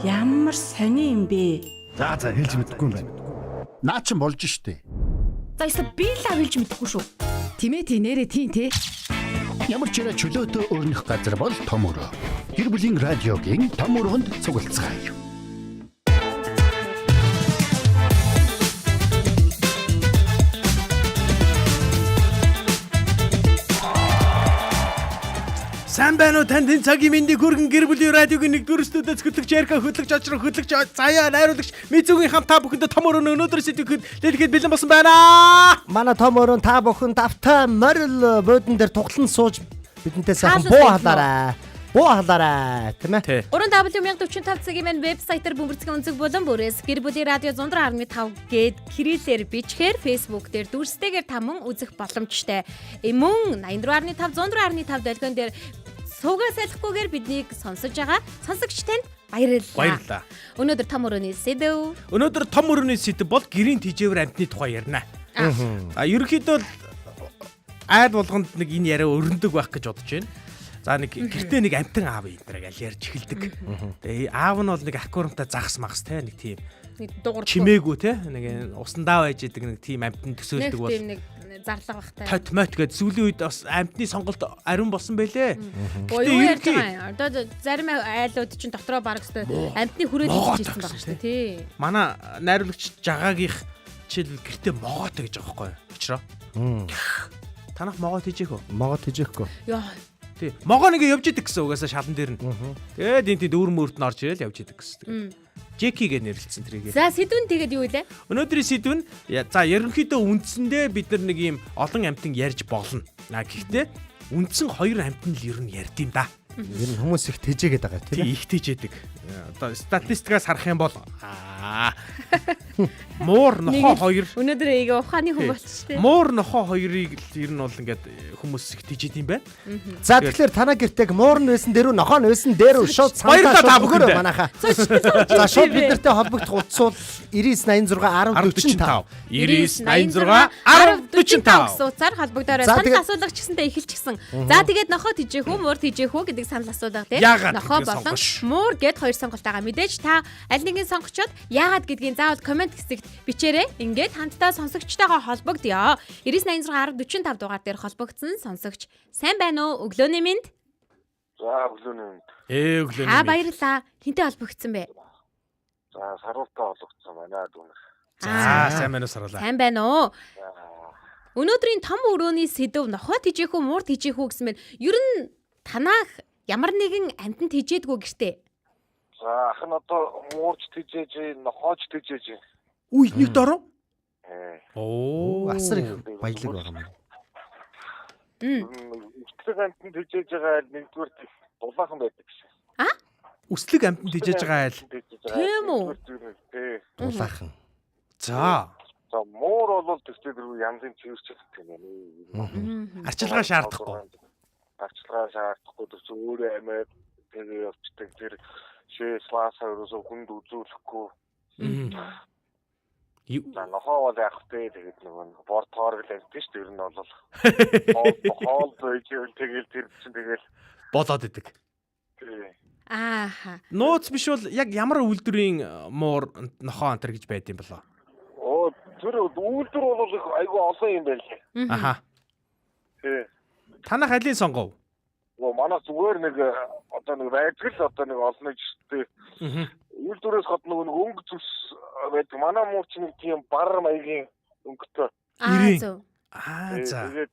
Ямар сони юм бэ? За хэлж мэдэхгүй юм байна. Наа чин болж штэ. За эсвэл би л авилж мэдэхгүй шүү. Тимээ тий нэрэ тий те. Ямар ч чөлөөтэй өөрнөх газар бол том өрөө. Гэр бүлийн радиогийн том өрөөнд цуглацгаая. Сайн байна уу танд энэ цагийн мэндийг хүргэн гэр бүлийн радиогийн 1-р студиэд хөтлөгч Ярка хөтлөгч очроо хөтлөгч заяа найруулагч Мицугийн хамт та бүхэнд том өрөөний өнөөдөр сэдвийг дэлгэхэд бэлэн болсон байна. Манай том өрөө та бүхэн давтай морил буудан дээр тухлан сууж бидэнтэй сайхан буу халаарай. Буу халаарай, тийм ээ. 3W1045 цагийн маань вебсайтаар бөмбөрцгийн өнцөг болон бүрээс гэр бүлийн радио 100.5 гээд кириллээр бичгээр Facebook дээр дүрстэйгээр та мөн үзэх боломжтой. Мөн 84.5 104.5 долгион дээр суугаас салахгүйгээр биднийг сонсож байгаа сонсогч танд баярлалаа. Өнөөдөр том өрөөний сэдв. Өнөөдөр том өрөөний сэдв бол гэрийн тэжээвэр амьтны тухай ярина. Ерөнхийдөө айл болгонд нэг энэ яриа өрнөдөг байх гэж бодож байна. За нэг гэртээ нэг амтан аав энэ гэж ярьж эхэлдэг. Тэгээ аав нь бол нэг аквариумтай загас магас те нэг тийм чимээгүй те нэг усандаа байж идэг нэг тийм амтан төсөөлдөг бол нэг зарлага бахтай. Тотмот гэдэг сүүлийн үед бас амтны сонголт ариун болсон байлээ. Юу ярьж байгаа юм. Одоо зарим айлууд чинь дотроо бараг өстой амтны хүрээд хийчихсэн байгаа шүү дээ тий. Манай найруулагч жагаагийнх жишээл гэртээ могоот гэж байгаа байхгүй юу? Очроо. Танах могоот хийжээх үү? Могоот хийжээхгүй. Яа. Тий. Могоо нэг явж идэг гэсэн угаасаа шалан дээр нь. Тэгээд энэ дүүр мөрт нь орж ирэл явж идэг гэсэн. Жеки гэж нэрлэлсэн тэрийг. За сэдвүн тэгээд юу вэ? Өнөөдрийн сэдв нь за ерөнхийдөө үндсэндээ бид нар нэг юм олон амтан ярьж болно. Гэхдээ үндсэн хоёр амтан л ер нь ярьд юм да. Ер нь хүмүүс их тэжээгээд байгаа тийм ээ. Их тэжээдэг. Одоо статистикаас харах юм бол муур нохоо хоёр. Өнөөдөр ийг ухааны хүн болчихсон тийм. Муур нохоо хоёрыг ер нь бол ингээд хүмүүс их тэжээд юм байна. За тэгэхээр танаа гэртэг муур нь байсан дээрүү нохоо нь байсан дээрүү шууд баярлалаа та бүхэнд манайхаа. За шууд бид нартай холбогдох утас бол 9986 1045 9986 1045 сууцаар холбогдоорой. Санал асуулга ч гэсэнтэй эхэлчихсэн. За тэгээд нохоо тэжээх үү, муур тэжээх үү гэдэг санал асуулга тийм. Нохоо болон муур гэд хоёр сонголт байгаа. Мэдээж та аль нэгийг сонгочоод яагаад гэдгийг заавал комент хэсэгт бичээрэй. Ингээд хамтдаа сонсогчтойгоо холбогдъё. 9986 1045 дугаар дээр холбогдсон сонсогч сайн байна уу? Өглөөний минь. За өглөөний минь. Өглөөний минь. Баярлалаа. Хинтээ холбогдсон бэ? За саруултаа холбогдсон байна дүүнх. За сайн байна уу саруулаа. Сайн байна уу? Өнөөдрийн том өрөөний сэдв нохоо тэжээх үү, муур тэжээх үү гэсэн байна. Ер нь танаах ямар нэгэн амтан тэжээдгүү гэртээ. За ах нь одоо муурч тэжээж, нохооч тэжээж. Үй нэг дөрөв. Оо асар их баялаг байгаа юм. Үслэг амтан тэжээж байгаа айл нэгдүгээр дулаахан байдаг гэсэн. Үслэг амтан тэжээж байгаа айл. Тийм үү? Дулаахан. За муур бол төстэй дөрөв янзын цэвэрч гэдэг юм байна. Арчилгаа шаардахгүй. Арчилгаа шаардахгүй төс өөрөө амиад тэгээ явцдаг тэр шээслаасаа өрөөсөө хүнд үзүүлэхгүй. За нохоо бол яах вэ тэгээд нөгөө бортоор л явдаг шүү дээ ер нь бол хоол зөйжэл тэгэл тэр чинь тэгэл болоод идэг. Ааха. Нууц биш бол яг ямар үйлдвэрийн муур нохоо антер гэж байд юм болоо. Оо тэр үйлдвэр бол айгүй олон юм байлээ. Аха. Тий. Танах алийг сонгов? Оо манай зүгээр нэг одоо нэг байдгал одоо нэг олно гэжтэй. Үйлдвэрээс хот нэг өнгө зүс байдаг. Манай муур чинь тийм бар маягийн өнгөтэй. Зөв. За. Тэгээд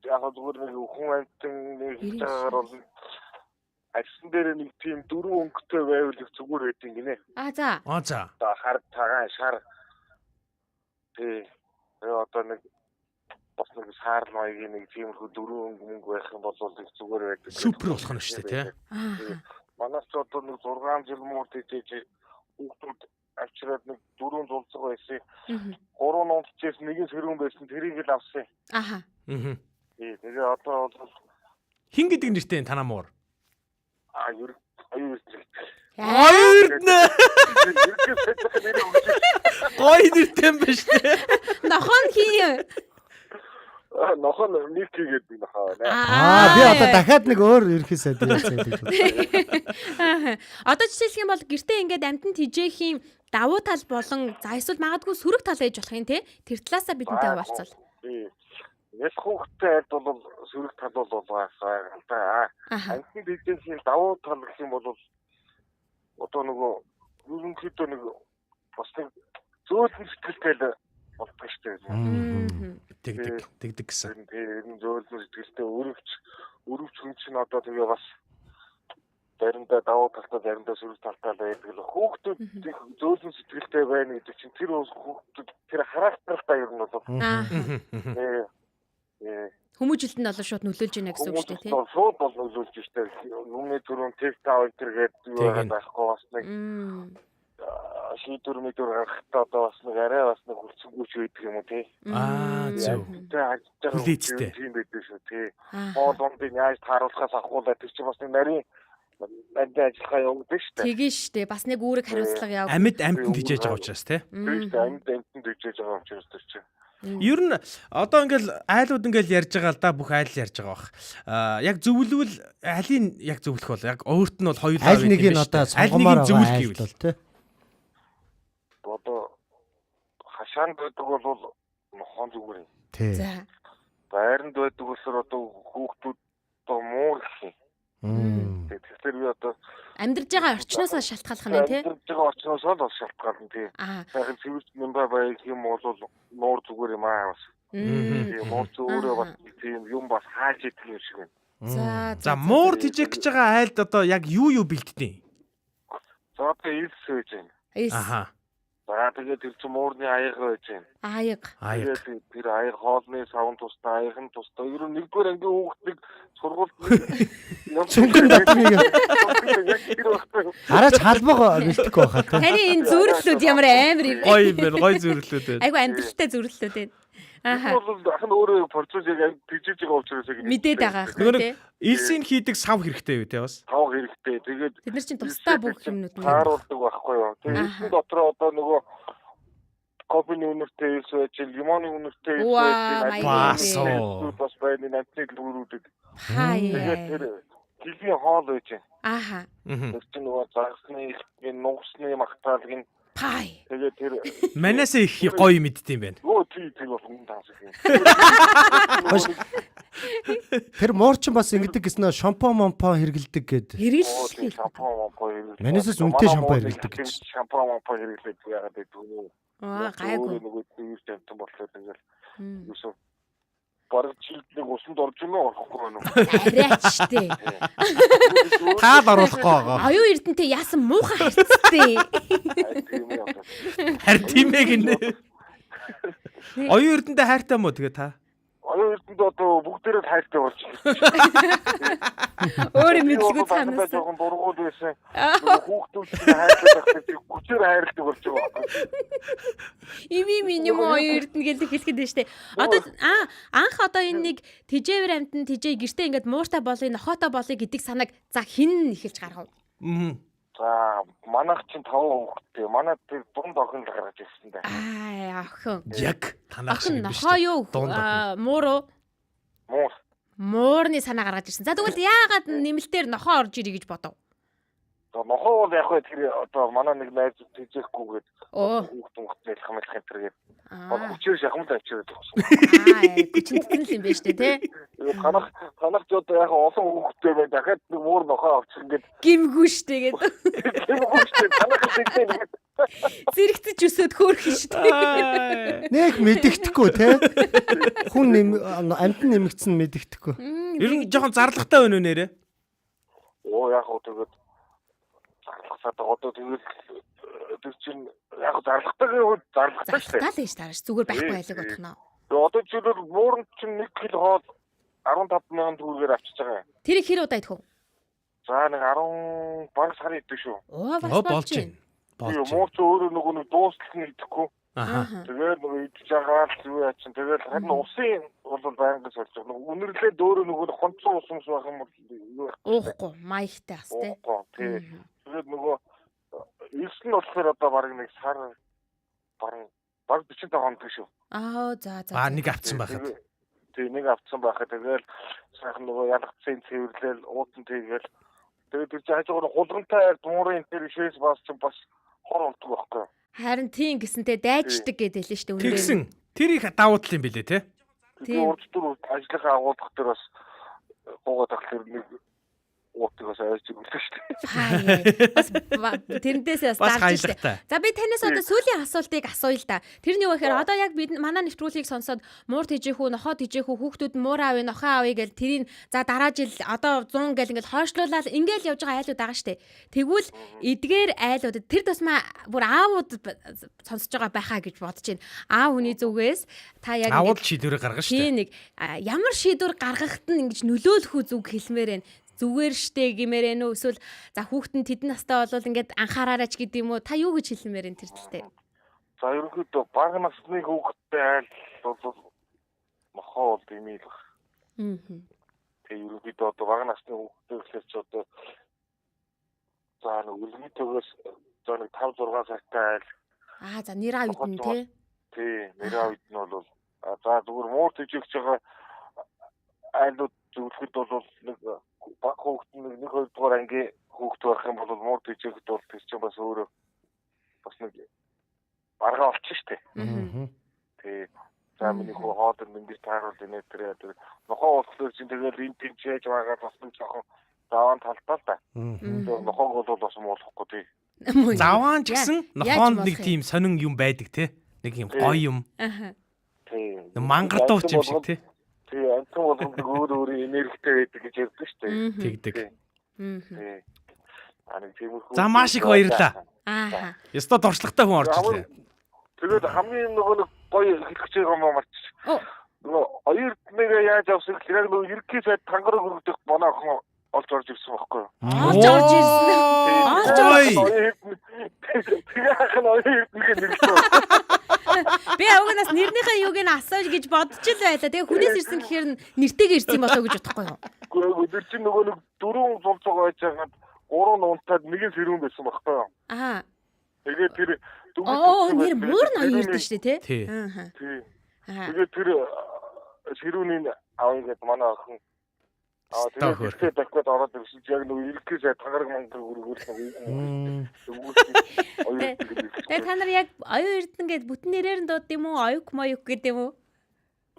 яг зүгээр нэг хүн амтан нэг цагаар бол ажлын дээр нэг тийм дөрвөн өнгөтэй байвал их зүгээр байдаг гинэ. За. За. Одоо хар цагаан шар. Тий. Одоо нэг бас нэг саар маягийн нэг тиймэрхүү дөрвөн өнгө байх юм бол их зүгээр байдаг. Супер болох нь шүү дээ, тий. Манайс ч одоо нэг 6 жил муур тэжээж хүүхдүүд авчираад нэг 4 зулцаг байсан. 3 унтчихээс нэгэн сэрүүн байсан тэрийг л авсан. Аха. Тэгээ одоо бол хин гэдэг нэртэй танаа муур? Хоёр нэ. Гой нэртэй юм ба штэ. Нохон хий. Нохоо нэг хийгээд нохоо. Би одоо дахиад нэг өөр ерхий сайд ярьдаг. Одоо жишээлх юм бол гэртээ ингээд амтнд хижээхийн давуу тал болон за эсвэл магадгүй сөрөг тал ээж болох юм те. Тэр талаасаа бидэнтэй хуваалцвал. Яс хүүхдтэй айлд бол сөрөг тал бол байгаа. Амтнд хижээхийн давуу тал гэх юм бол одоо нөгөө ерөнхийдөө нэг бас нэг зөөлөн сэтгэлтэй болдог шүү дээ. Тэгдэг гэсэн. Тийм зөөлөн сэтгэлтэй өрөвч хүн чинь одоо тэгээ бас заримдаа давуу талтай заримдаа сөрөг талтай байдаг л хүүхдүүд зөөлөн сэтгэлтэй байна гэдэг чинь тэр хүүхдүүд тэр характертай ер нь бол Хүмүүжилтэнд бол шууд нөлөөлж байна гэсэн үг шүү дээ тийм. Шууд бол нөлөөлж штэ. Нүмний түрүүн TikTok тэргээд юу байгаа байхгүй бас нэг шийдвэр мэдвэр гаргахтаа одоо бас нэг арай бас нэг хүлцэнгүйч байдаг юм уу тий. Зөв. Хүлээцтэй. Тийм байдаг шүү тий. Хоолондыг яаж тааруулахаас ахуулаад тэр чинь бас нэг нарийн ажиллагаа явагдаж штэ. Тэгээ штэ. Бас нэг үүрэг хариуцлага явагдав. Амьд амтнд хижээж байгаа учраас тий. Тийм штэ. Амьд амтнд хижээж байгаа учраас тэр чинь. Ер нь одоо ингээл айлууд ингээл ярьж байгаа л да бүх айл ярьж байгаа бах. Яг зөвлөвөл алийг яг зөвлөх бол яг өөрт нь бол хоёулаа аль нэг нь одоо сонгомоор зөвлөх гэвэл тий. Одоо хашаанд байдаг бол нохон зүгээр юм. Тий. За. Байранд байдаг болохоор одоо хүүхдүүд одоо муу гэх юм. Тэгэхээр би одоо амьдарж байгаа орчноосоо шалтгаалх нь тий. Амьдарж байгаа орчноос л шалтгаална тий. Тэгэхээр цэвэрч нэмбай баяг юм бол нуур зүгээр юм аа бас. Тийм муур зүгээр бас тийм юм бас хааж идэх юм шиг байна. За муур тижээх гэж байгаа айлд одоо яг юу бэлддэг? За одоо илс байж байна. Аха. За тэгээд тэр чинь муурны аяга байж байна. Аяга. Тэгээд тэр аяга хоолны савн тустай, аяхан тустай. Ер нь нэгдүгээр ангийн хүүхдийг сургуульд цүнхэн татмыг хараач халбаг бэлтгэхгүй байхаа тий. Таны энэ зүрлэлүүд ямар амар юм. Гоё юм байна. Гоё зүрлэлүүд байна. Айгу амьдралтай зүрлэлүүд байна. бол дахин өөрөө процессыг тэгжиж байгаа учраас яг мэдээд байгаа хэрэг тий. Илсийн хийдэг сав хэрэгтэй юу те бас? Сав хэрэгтэй. Тэгээд бид нар чинь тусдаа бүх юмнууд нь тааруулдаг байхгүй юу. Тэгээд илсэн дотроо одоо нөгөө кофений үнэртэй илс байж, лимоны үнэртэй илс байж, бас байна намтны лүүрүүдэг. Тэгээд тэр гэлгийн хоол байж байна. Аха. Тэр чинь нөгөө загсны нугсны магтаалгийн пай. Тэгээд тэр манасаа их гоё мэддэм юм байна. Өө тий бол хүн таасах юм. Тэр моорчин бас ингэдэг гэснээр шампунь момпо хэрэгэлдэг гээд. Хэрэглэх. Шампунь момпо хэрэглэдэг. Манайсаас үнэтэй шампунь хэрэгэлдэг гэж. Шампунь момпо хэрэглэдэг яагаад гэдэг вэ? Гайгүй. Нөгөө тийш тавтан болохоор тэгэл. Юусоо бараг жилдний усанд орж юм уу орохгүй байна уу? Арайч тээ. Таал оруулахгүй байгаа. Оюун эрдэнтэй яасан муухай харцтэй. Харин тийм ээ гинэ. Оюун эрдэнтэй хайртай мó тэгээ та? Оюун эрдэнд одоо бүгдээрээ хайртай болж Өөрөө мэдлгүй цаанаас. Жоохон дургуул байсан. Хүүхдүүд хайртай байхад хүчээр хайртай болж байгаа. Миний оюун эрдэнэ гэлдэг хэлэхэд байна штэ. Одоо анх одоо энэ нэг тижээвэр амтэн тижээ гэртээ ингээд мууртай болъё, нохоотой болъё гэдэг санааг за хин эхэлж гаргав. За манайх чинь 5 хүүхэдтэй. Манай тэр дунд охин л гаргаж ирсэн дээ. Охин. Яг танах шиг биш. Нохоо юу? Муур уу? Муур. Муурны санаа гаргаж ирсэн. За тэгвэл яагаад нэмэлтээр нохоо орж ирэй гэж бодов? За нохоо бол яг хөө тэр одоо манай нэг найз тийжэхгүйгээд хүүхдтэй хамтлах энэ төргээд хүчээр шахамд авчираад байгаа. Хүчтэй л юм байна шүү дээ, тий? Танах ч одоо яг олон хүүхдтэй бай дахиад нэг муур нохоо авчих ингээд гимгүү штэ гэдэг. Гимгүү штэ танах тэгтээ зэрэгцэж өсөд хөөрх штэ. Нэг мэдэгдэхгүй тий? Хүн амтан нэмэгдсэн мэдэгдэхгүй. Ер нь жоохон зарлагтай байна уу нэрэ? Оо яг хөө тэгээд зарлахсаад одоо тэгэл тэр чинь яг зарлагтайгийн үед зарлагтай штэ. Зарлагтай л гэж тааш зүгээр байхгүй байлиг бодох нь. Тэгээд одоо жишээлбэл муурн чинь 1 кг хоол 15,000 төгрөгөөр авчиж байгаа. Тэр хэр удаа идэх вэ? За нэг 10 баг сар идэв шүү. Оо бас болж байна. Муур ч өөрөө нөгөө дуустал нь идэхгүй. Тэгээд нөгөө идэж байгаа л юу яачин тэгээд харин усын бол байнгын сорж байгаа. Үнэрлээ дөөрөө нөгөө хонцсон усмс байх юм бол юу вэ? Уухгүй маягтай бас тий. Тэгээд нөгөө илс нь болохоор одоо баг нэг сар баг 45 хоног шүү. Аа за. Нэг авцсан байхад. Тэгээ нэг авцсан байхад тэгэл сайхан нөгөө ялгцсан цэвэрлэл уутан тэгээл тэгээд тэр хажуугаар гулгантай дуурын тэр шээс бас ч бас хор болдог байхгүй. Харин тийм гэсэнтэй дайждаг гэдэг хэлсэн шүү дээ. Тэгсэн. Тэр их давуу тал юм билээ те. Тэгээ урдтур ажлынхаа агуулгах дээр бас гоогаад тахлаар нэг уутгаас айж өгсөн шүү дээ. Бас тэрнээсээ бас дарж шүү дээ. За би танаас одоо сүүлийн асуултыг асууя л да. Тэр нь юу гэхээр одоо яг бид манай нэвтрүүлгийг сонсоод муур тижээх үү, нохоо тижээх үү, хүүхдүүд муур аавь, нохоо аавь гэж тэрийг за дараа жил одоо 100 гэл ингээл хойшлуулаад ингээл явж байгаа айлууд байгаа шүү дээ. Тэгвэл эдгээр айлуудад тэр тусмаа бүр аавууд сонсож байгаа байхаа гэж бодож байна. Аав хүний зүгээс та яг аавууд шийдвэрийг гаргана шүү дээ. Тийм нэг ямар шийдвэр гаргахад нь ингэж нөлөөлөх үү зүг хэлмээр байна. Зүгээр штэ гэмээр нөө эсвэл за хүүхэд нь тэдэн настай болвол ингээд анхаараач гэдэг юм уу та юу гэж хэлмээр энэ төр тэлтэй. За ерөнхийдөө бага насны хүүхэдтэй айл бол мохоо бол димэл баг. Тэгээ ерөнхийдөө одоо бага насны хүүхэдтэй гэхэлч одоо за нэг үлгэтээс за нэг 5-6 сартай айл. За нэр аав үдэн тий. Тий нэр аав үдэн бол за зүгээр муур тижээгч байгаа айлууд зөвлөхөд бол нэг баг хүүхэд нэг 2 дугаар анги хүүхэд байх юм бол муур тижээгд бол тэр чинь бас өөрөө бас нэг арга олчих штэ. Тий. За миний хоо хоод минь тааруул инээ тэр нохоо болохоор чинь тэгэл энэ тэнцээж байгаа бас нэг жоохон заваан талтай л да. Тэр нохоог бол бас муулахгүй тий. Заваан ч гэсэн нохоонд нэг тийм сонин юм байдаг те. Нэг юм гоё юм. Тий. Мангардууч юм шиг те. Тий, анхан бол өөр энергитэй байдаг гэж ярьдаг шүү дээ. Тэгдэг. Тий. Аниг тиймэрхүү. За маш их баярлаа. Ааха. Яста дуршлагтай хүн орж ирлээ. Тэгээд хамгийн нөгөө гоё хэлэх гэж байгаа юм марч. Нөгөө оюутныг яаж авсан гэхээр яг нөгөө ерөнхий сайд тангараг өргөдөх манай охин олж орж ирсэн байхгүй юу? Олж орж ирсэн. Тэгээ ахын оюутныг нэрсэн. Би авгнаас нэрнийхээ юуг нь асууж гэж бодож л байлаа. Тэгээ хүнээс ирсэн гэхээр нэртэйг ирсэн болоо гэж бодохгүй юу? Гэхдээ өдөр чинь нөгөө нэг 4 зулцоо байж байгаад 3 унтаад нэг нь сэрүүн байсан байхгүй юу? Аа. Тэгээ тэр нэр мөр ноён ирдэ шүү дээ тий. Аа. Тий. Тэгээ тэр сэрүүний авъя гэдэг манай охин тэгээ дахиад ороод ирсэн чинь яг нөгөө ерөнхий сайд тангараг мангар өргөөлсөн. Тэгээ та нар яг оюун эрдэнэ гэд бүтэн нэрээр нь дууд юм уу? Оюук моюк гэдэг юм уу?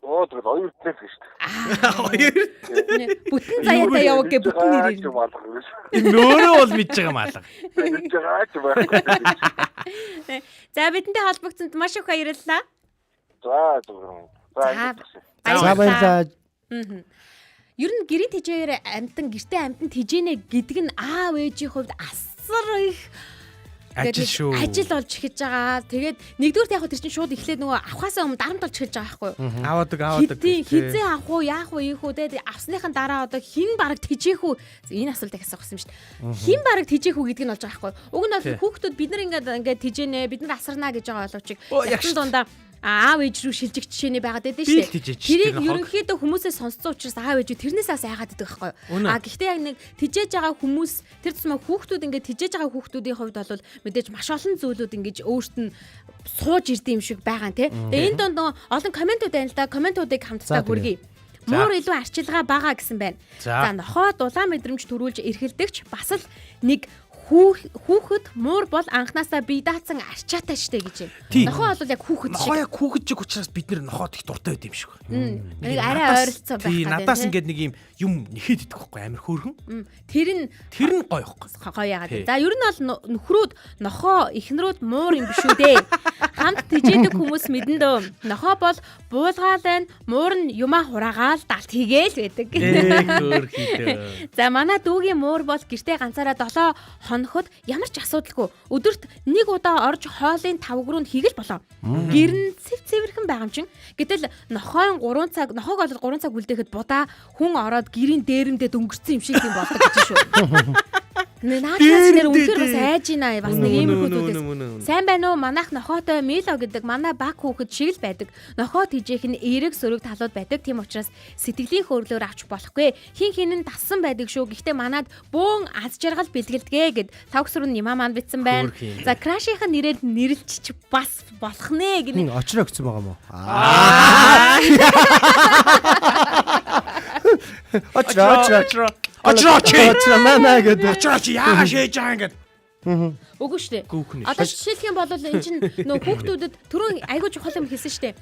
Тэгээд оюутнаас гэж шүү дээ. Бүтэн заяатай яваг гэ бүтэн нэрээр. Нөөрөө бол мэдж байгаа маалга. За бидэнтэй холбогдсонд маш их баярлалаа. За зөв. За баярлалаа. Ер нь гэрийн тэжээр амтан гэртээ амтан тэжэнэ гэдэг нь аав ээжийн хувьд асар их ажил болж эхэж байгаа. Тэгээд нэгдүгээр яг тэр чинь шууд эхлээд нөгөө авахаасаа өмнө дарамт болж эхэлж байгаа байхгүй юу? Аваадаг. Хизээ авах уу, яах вэ, ийх үү тэгээд авсныхан дараа одоо хин бараг тэжээх үү? Энэ асуултыг асуух гэсэн юм шүү дээ. Хин бараг тэжээх үү гэдэг нь болж байгаа байхгүй юу? Уг нь бол хүүхдүүд бид нар ингээд тэжэнэ, бид нар асарнаа гэж байгаа боловч яг дундаа аав ээж рүү шилжих жишээний байгаад байдаг шүү дээ. Тэрийг ерөнхийдөө хүмүүсээ сонсцсон учраас аав ээж тэрнээс бас айгаад байдаг байхгүй юу? Гэхдээ яг нэг тижээж байгаа хүмүүс тэр тусмаа хүүхдүүд ингээд тижээж байгаа хүүхдүүдийн хувьд бол мэдээж маш олон зүйлүүд ингээд өөрт нь сууж ирдэм юм шиг байгаа нэ. Тэгээ энэ донд олон комментууд байна л да. Комментуудыг хамтдаа хүргэе. Муур илүү арчилгаа байгаа гэсэн байна. За нохоо дулаан мэдрэмж төрүүлж эрхэлдэгч бас л нэг хүүхэд муур бол анханасаа бие даацсан арчаатай штэ гэж юм. Нохоо бол яг хүүхэд шиг. Нохоо яг хүүхэд шиг учраас бид нохоод их дуртай байд юм шиг. Нэг арай ойролцоо байх гэдэг. Надаас ингээд нэг юм нэхэд идэх байхгүй амар хөөрхөн. Тэр нь гоё байхгүй. Гоё яагаад. За ер нь бол нөхрүүд нохоо эхнэрүүд муур юм биш үү дээ. Хамт тэжээдэг хүмүүс мэдэн дөө. Нохоо бол буулгаал байна. Муур нь юмаа хураагаал далт хийгээл байдаг. Хөөрхий. За манай дүүгийн муур бол гэртээ ганцаараа 7 хоноход ямар ч асуудалгүй өдөрт нэг удаа орж хоолын тавгруунд хийгэл болоо. Гэр нь цэвэрхэн байгаа юм чин. Гэтэл нохоог бол 3 цаг үлдээхэд будаа хүн ороод гэрийн дээрэмдээ дөнгөрсөн юм шиг юм болдог гэж шүү. Наадаас нэр үнэхээр бас найж ийна бас нэг иймэрхүү зүйлээс. Сайн байна уу? Манайх нохоотой Мило гэдэг манай баг хүүхэд шиг л байдаг. Нохоо тижээх нь эерэг сөрөг талууд байдаг. Тийм учраас сэтгэлийн хөөрлөөр авч болохгүй. Хин хинэн дассан байдаг шүү. Гэхдээ манад бөөн аз жаргал бэлгэлдэгэ гэд тавгсруу нимаа маань битсэн байна. За Крашийнхаа нэрээр нэрлэлч бас болох нэ гинэ. Очроо өгсөн байгаа мó. Очроо маа гэдэг. Очроо чи яага шээж байгаа ингээд. Үгүй шүү дээ. Гүүхнэ. Одоо жишээлх юм бол энэ чинь нөө хүүхдүүдэд түрүүн айгүй чухал юм хэлсэн шүү дээ.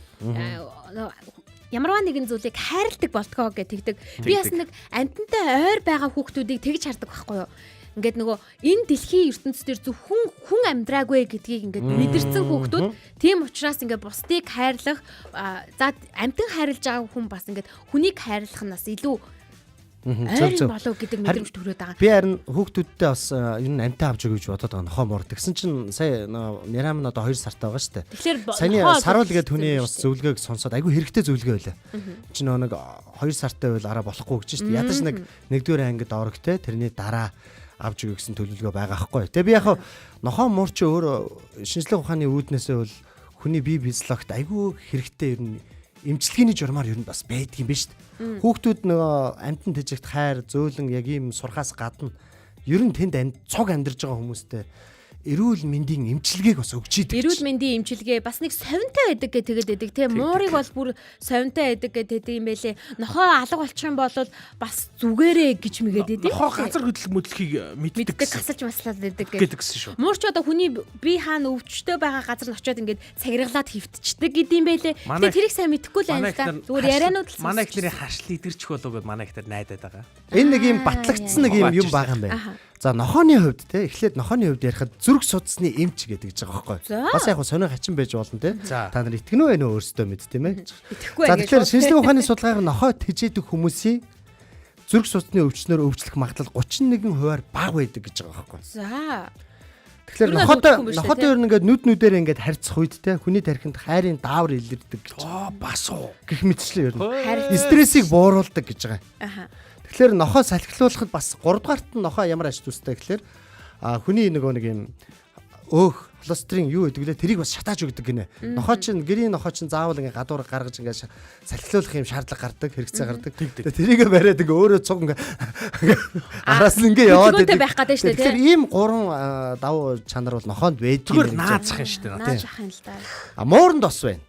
Ямарваа нэгэн зүйлийг хайрладаг болтгоо гэж тэгдэг. Би бас нэг амьтантай ойр байгаа хүүхдүүдийг тэгж хардаг байхгүй юу? Ингээд нөгөө энэ дэлхийн ертөнцийн дээр зөвхөн хүн амьдраагүй гэдгийг ингээд мэдэрсэн хүүхдүүд тийм учраас ингээд бусдыг хайрлах за амьтан хайрлаж байгаа хүн бас ингээд хүнийг хайрлах нь бас илүү ойр болов гэдэг мэдрэмж төрөөд байгаа. Би харин хүүхдүүдтэй бас энэ амтаа авч өгье гэж бодоод байгаа нохоо мор. Тэгсэн чинь сая Нярам нь одоо 2 сартай байгаа шүү дээ. Тэгэхээр саяны саруул гэдэг хүний бас зөвлөгөөг сонсоод айгүй хэрэгтэй зөвлөгөө байлаа. Чи нэг 2 сартай байл араа болохгүй гэж шүү дээ. Ядаж нэг 1-р ангид орох те тэрний дараа авч өгөх гэсэн төлөвлөгөө байгаа байхгүй. Тэгээ би яг нохоо муур чи өөр шинжлэх ухааны үүднээсээ бол хүний бие физиологт айгүй хэрэгтэй ер нь эмчилгээний журмаар ер нь бас байдаг юм ба шүү дээ. Хүүхдүүд нөгөө амтан тэжигт хайр зөөлөн яг ийм сурхаас гадна ер нь тэнд цог амьдарч байгаа хүмүүстэй эрүүл мэндийн эмчилгээг бас өгч идэг. Эрүүл мэндийн эмчилгээ бас нэг совинтой байдаг гэж тэгээд байдаг тийм муурыг бол бүр совинтой байдаг гэж тэгээд юм байлээ. Нохоо алга болчих юм бол бас зүгээрээ гэж мэгээд идэв. Нохоо газар хөдлөх мэдлэгийг мэддэг гасалж маслаад байдаг гэдэг гэсэн шүү. Муурч одоо хүний бие хаана өвчтөй байгаа газар нь очиод ингээд цагиргалаад хөвтчдэг гэдэм байлээ. Тэгээд тэрийг сайн мэдэхгүй л байна л да. Зүгээр ярианууд л манай ихлэрийн харшил идэрчих болов гэд манай ихтер найдаад байгаа. Энэ нэг юм батлагдсан нэг юм байгаа юм байна. За нохооны хувьд те эхлээд нохооны хувьд ярихад зүрх судасны эмч гэдэг гэж байгаа байхгүй. Бас яг сонио хачин байж болно те. Та нар итгэнэ үү нэ өөрсдөө мэд тийм ээ. За тэгэхээр шинжлэх ухааны судалгаагаар нохоо тэжээдэг хүмүүсийн зүрх судасны өвчнөр өвчлөх магадлал 31% бага байдаг гэж байгаа байхгүй. За. Тэгэхээр нохоотой ер нь ингээд нүдээр ингээд харьцах үед те хүний тархинд хайрын даавар илэрдэг гэж. Бас уу гэх мэтчлээ ер нь. Стрессийг бууруулдаг гэж байгаа. Аха. Тэгэхээр нохоо салхилуулахад бас 3 дугаарт нь нохоо ямар ач тустай гэхээр хүний нэг юм холестерин юу гэдэг лээ тэрийг бас шатааж өгдөг гинэ. Нохоо чинь гэрийн нохоо чинь заавал ингээ гадуур гаргаж ингээ салхилуулах юм шаардлага гардаг, хэрэгцээ гардаг. Тэрийгэ бариад ингээ өөрөө цуг ингээ араас нь ингээ яваад байдаг. Тэгэхээр ийм 3 давуу чанар бол нохоонд байдаг юм. Зүгээр наазах юм шүү дээ. Нааж ах юм л да. Мууранд бас байна.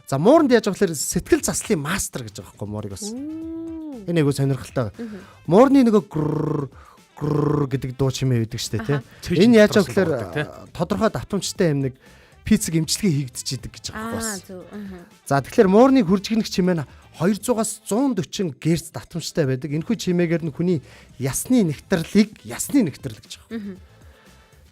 За мууранд яаж байгаа гэхээр сэтгэл заслын мастер гэж байгаа байхгүй муурыг бас. Энэ айгу сонирхолтой. Муурны нөгөө гэдэг дуу чимээ байдаг штэ тий. Энэ яаж байгаа гэхээр тодорхой давтамжтай юм нэг пиццэг эмчилгээ хийгдэж идэг гэж байгаа бас. За тэгэхээр муурны хүржигнэх чимээ нь 200-аас 140 Гц давтамжтай байдаг. Энэхүү чимээгээр нь хүний ясны нэгтрлийг гэж байгаа.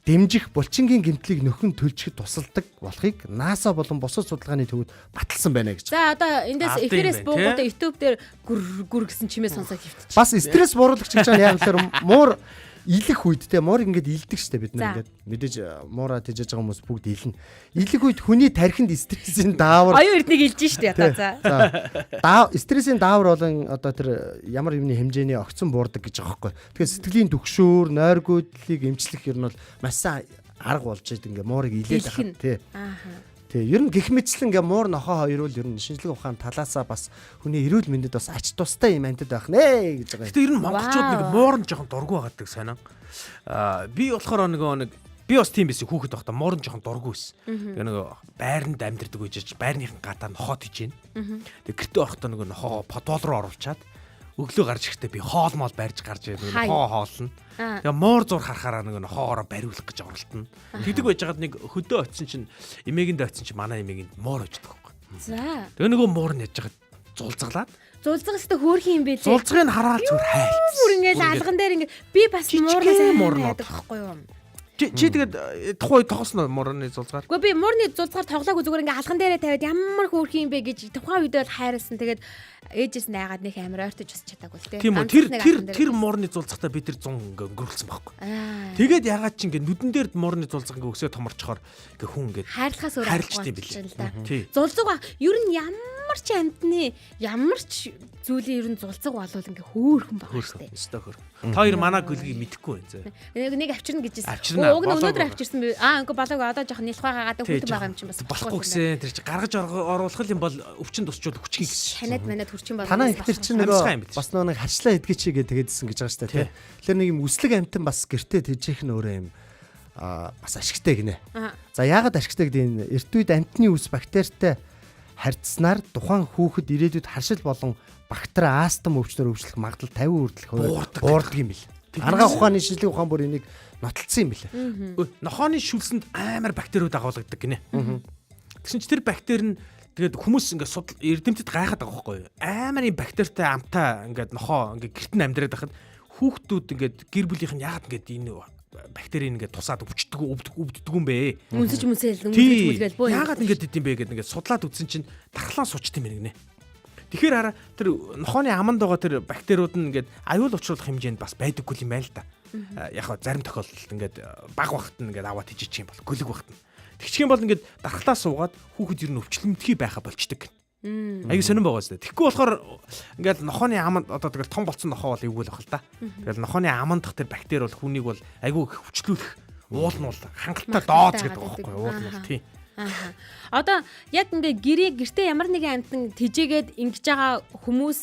Дэмжих булчингийн гэмтлийг нөхөн төлжихэд тусалдаг болохыг НАСА болон бусад судалгааны төвөд баталсан байна гэж. За одоо эндээс эфирээс буугуудаа YouTube дээр гүр гэсэн чимээ сонсоод хөвтчих. Бас стресс бууруулагч гэж байгаа юм гэхээр муур илэх үед те муур ингээд илдэг штэ бид нар ингээд мэдээж муураа тэжээж байгаа хүмүүс бүгд илнэ. Илэх үед хүний тархинд стрессийн даавар оюун эрднийг илж штэ одоо за. Стрессийн даавар болон одоо тэр ямар юмны хэмжээний огцон буурдаг гэж байгаа байхгүй. Тэгэхээр сэтгэлийн түгшүүр, нойргүйдлийг эмчлэх юм бол маш сайн арга болж идэг ингээд муурыг илээд байгаа те. Ер нь гих мэтчлэн ингээ муур нохоо хоёр бол ер нь шинжлэх ухааны талаасаа бас хүний эрүүл мэндэд бас ач тустай юм амьтад байх нэ гэж байгаа. Гэтэ ер нь монголчууд нэг муур нь жоохон дургу байгадаг сайн аа. Би болохоор нэг би бас тийм байсан хүүхэд байхдаа муур нь жоохон дургу байсан. Тэгээ нэг байранд амьдэрдэг үеж байрныхан гадаа нохоо тиж гин. Тэгээ гэртээ орохдоо нэг нохоо подвол руу оруулчаад өглөө гарч ирэхдээ би хоол моол барьж гарч ирээд нохоо хоолно. Тэгээ муур зур харахаараа нэг нохоороо бариулах гэж оролдоно. Тэгдэг байж байгаад нэг хөдөө очисон чинь эмээгэнд очисон чинь манай эмээгэнд муур очдог байхгүй. За. Тэгээ нөгөө муур нь яж байгаад зулцглаад. Зулцгалтай хөөрхөн юм бэ лээ. Зулцгыг хараад зүгээр хайлт. Бүр ингээд алган дээр ингээд би бас муурнаас байдаг байхгүй юу? Чи тэгээд тухай тогосноо муурны зулцгаар. Гэхдээ би муурны зулцгаар тоглоогүй зүгээр ингээд алган дээрээ тавиад ямар хөөрхөн юм бэ гэж тухайн үед бол хайрлсан. Тэгээд ээжээс найгаад нэг амар ойртож бас чадаагүй л дээ. Тэр муурны зулцгатаа би тэр 100 ингээд өнгөрүүлсэн байхгүй. Тэгээд ягаад чи ингээд нүдэн дээр муурны зулцг ингээд өсөө томорчхоор ингээд хүн ингээд хайрлахаас өөр хайрлчтэй билээ. Зулцг ба ер нь ямар ямар ч амьтны ямар ч зүйлийн ер нь зулцаг болвол ингээ хөөхөн байгаа шүү дээ. Өстой хөр. Та хоёр манай гөлгийг мэдэхгүй байна зөө. Нэг авчирна гэж хэлсэн. Уг нь өнөөдөр авчирсан би. Ингээ болоог одоо жоохон нэлхай гаагаад хүүтэн байгаа юм чинь бас болохгүй гэсэн. Тэр чи гаргаж оруулах юм бол өвчин тусчул хүчгийг гэсэн. Шанаад манад хүрчин бол. Танаа их тэр чинь нөгөө бас нэг харчлаа эдгэч чигээ тэгээдсэн гэж байгаа шүү дээ. Тэгэхээр нэг юм үслэг амтан бас гэртээ тэжих нь өөрөө юм бас ашигтай гинэ. За яагаад ашигтай гэдэг нь эрт үед амтны үс бактеритай харьцснаар тухайн хүүхэд ирээдүйд харшил болон бактери астм өвчнөр өвчлөх магадлал 50% хүртэл буурдаг юм бил. Арга ухааны шинжилгээ ухаан бүр энийг нотолцсон юм билээ. Нохооны шүлсэнд амар бактериуд агуулдаг гинэ. Тэгсэн чи тэр бактери нь тэгээд хүмүүс ингээд эрдэмтэд гайхаад байгаа байхгүй юу? Амар юм бактеритай амтаа ингээд нохоо ингээд гэртэн амьдраад байхад хүүхдүүд ингээд гэр бүлийнх нь яагаад ингээд энэ бактерийн ингээд тусаад өвчдөг юм бэ? Үнсэж мүлгээл бөө. Яагаад ингээд идэм бэ гэдэг ингээд судлаад үзсэн чинь дархлаа суучт юм гинэ. Тэгэхээр хараа тэр нохооны аманд байгаа тэр бактериуд нь ингээд аюул учруулах хэмжээнд бас байдаггүй юм байна л да. Яг хаа зарим тохиолдолд ингээд баг багт нь ингээд аваад ижиж юм бол гөлөг багт нь. Тэгчих юм бол ингээд дархлаа суугаад хүүхэд ер нь өвчлөмтгий байха болчдөг. Аюу сонирн байгаа зү. Тэгэхгүй болохоор ингээд нохооны аманд одоо тэгэл том болцсон нохоо бол эвгүй л бахал та. Тэгэл нохооны аманд дах тэр бактери бол хүнийг бол аюу өвчлүүлэх уул нь бол хангалттай дооц гэдэг байгаа байхгүй уул нь бол тийм. Одоо яг ингээ гэртээ ямар нэгэн амтан тижээгээд ингэж байгаа хүмүүс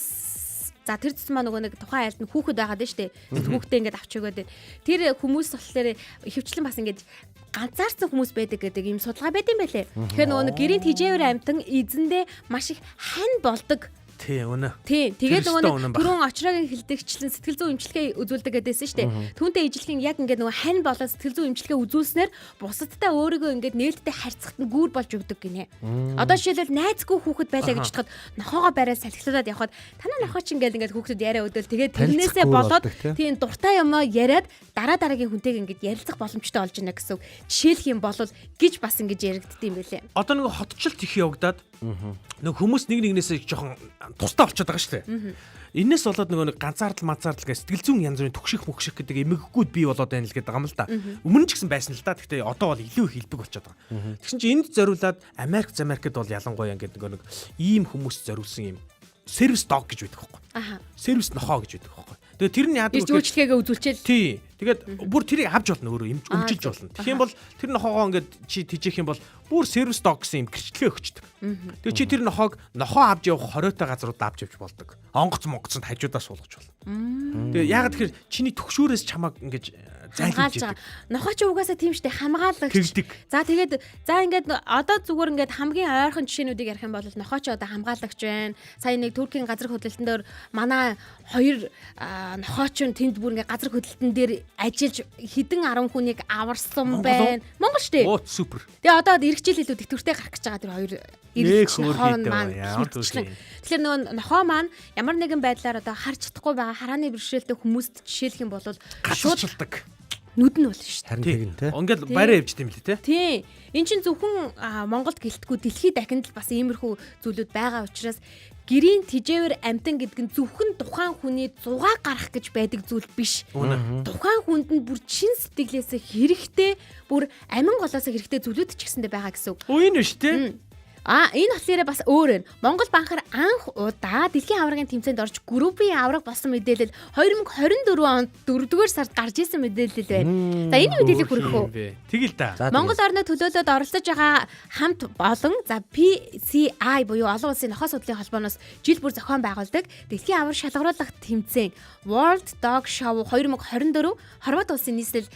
за тэр цэс маа нөгөө нэг тухайн айлд нь хүүхэд байгаад нь штэ. Хүүхдээ ингээд авч өгөөд тэр хүмүүс болохоор ихэвчлэн бас ингээд ганцаарсан хүмүүс байдаг гэдэг ийм судалгаа байд юм байлээ. Тэгэхээр нөгөө нэг гэрийн тижээвэр амтан эзэндээ маш их хань болдог. Тий, үнэ. Тий, тэгээд нөгөө түрүүн очроогийн хилдэгчлэн сэтгэл зүйн эмчилгээ үзүүлдэг гэдээсэн шүү дээ. Түүнтэй ижилхэн яг ингээд нөгөө хань болоод сэтгэл зүйн эмчилгээ үзүүлснээр бусадтай өөрийгөө ингээд нээлттэй харьцахад нь гүүр болж өгдөг гинэ. Одоо жишээлбэл найзгүй хүүхэд байлаа гэж бодоход нохоогоо барай салхилуулаад явхад танаа нохоо чинь ингээд хүүхдэд яриа өдөөл тэгээд тэрнээсээ болоод тийм дуртай юм яриад дараагийн хүнтэйг ингээд ярилцах боломжтой болж байна гэсэн үг. Жишээлх юм бол гэж бас ингээд яригддаг юм байлээ. Одоо нөгөө хотчлт их явагдаад нөгөө хүмүүс нэг нэгнээсээ жоохон тусдаа болчиход байгаа шүү дээ. Энээс болоод нөгөө нэг ганцаардал гэх сэтгэл зүйн янз бүрийн түгших гэдэг эмгэггүүд бий болоод байна л гэдэг байгаа юм л да. Өмнө ч гэсэн байсан л да. Гэхдээ одоо бол илүү их хэлбэг болчиход байгаа. Тэгсэн чинь энд зориулаад Америкт бол ялангуяа ингээд нөгөө нэг ийм хүмүүс зориулсан юм сервис дог гэж байдаг байхгүй. Сервис нохоо гэж байдаг байхгүй. Тэгээ тэр нь яадаг вэ? Үйлчлэгээ үзүүлчихэл. Тий. Тэгээд бүр тэрийг авч болно өөрөө өмжилж болно. Тэгэх юм бол тэр нохоогоо ингээд чи тижих юм бол бүр сервис дог гэсэн юм гэрчлэгээ өгчдөг. Тэгээ чи тэр нохоо авч явах хориотой газрууд авч явж болдог. Монгоцонд хажуудаас суулгаж болно. Тэгээ яагаад тэгэхээр чиний төгшөөрөөс чамааг ингээд зайлуулж байгаа. Нохоо ч угаасаа тийм штэ хамгаалагч. За тэгээд ингээд одоо зүгээр ингээд хамгийн ойрхон жишээнүүдийг ярих юм бол нохоо ч одоо хамгаалагч байна. Сая нэг Туркийн газар хөдлөлтөн дээр манай хоёр нохоо ч тэнд бүр ингээд газар хөдлөлтөн дээр ажиллаж хэдэн 10 хүнийг аварсан байна. Монгол штэ. Оо супер. Тэгээ одоо иргэжил илүү тэтгүртэй гарах гэж байгаа тэр хоёр иргэжил нохоо маань. Тэгэхээр нөгөө нохоо маань ямар нэгэн байдлаар одоо харж чадахгүй байгаа харааны бэрхшээлтэй хүмүүст жишээлх юм бол шуудалдаг. Нүд нь болно шүү дээ. Харин тэгнэ те. Ингээд барай явж тийм л те. Тий. Эн чинь зөвхөн Монголд гэлтгүй дэлхийд дахинд л бас иймэрхүү зүйлүүд байгаа учраас гэрийн тижээвэр амтан гэдэг нь зөвхөн тухайн хүний зугаа гарах гэж байдаг зүйл биш. Тухайн хүнд нь бүр чин сэтгэлээсээ хэрэгтэй, бүр амин голоосоо хэрэгтэй зүйлүүд ч гэсэндээ байгаа гэсэн үг. Энэ биш те. Энэ болохоор бас өөр юм. Монгол банкар анх удаа дэлхийн аваргын тэмцээнд орж группийн аварга болсон мэдээлэл 2024 онд 4-р сард гарч ирсэн мэдээлэл байна. За энэ мэдээллийг хүргэх үү? Тэгэл та. Монгол орны төлөөлөлд оролцож байгаа хамт болон за PCI буюу олон улсын нохоо судлалын холбооноос жил бүр зохион байгуулдаг дэлхийн авар шалгаруулах тэмцээн World Dog Show 2024 Хорват улсын нийслэл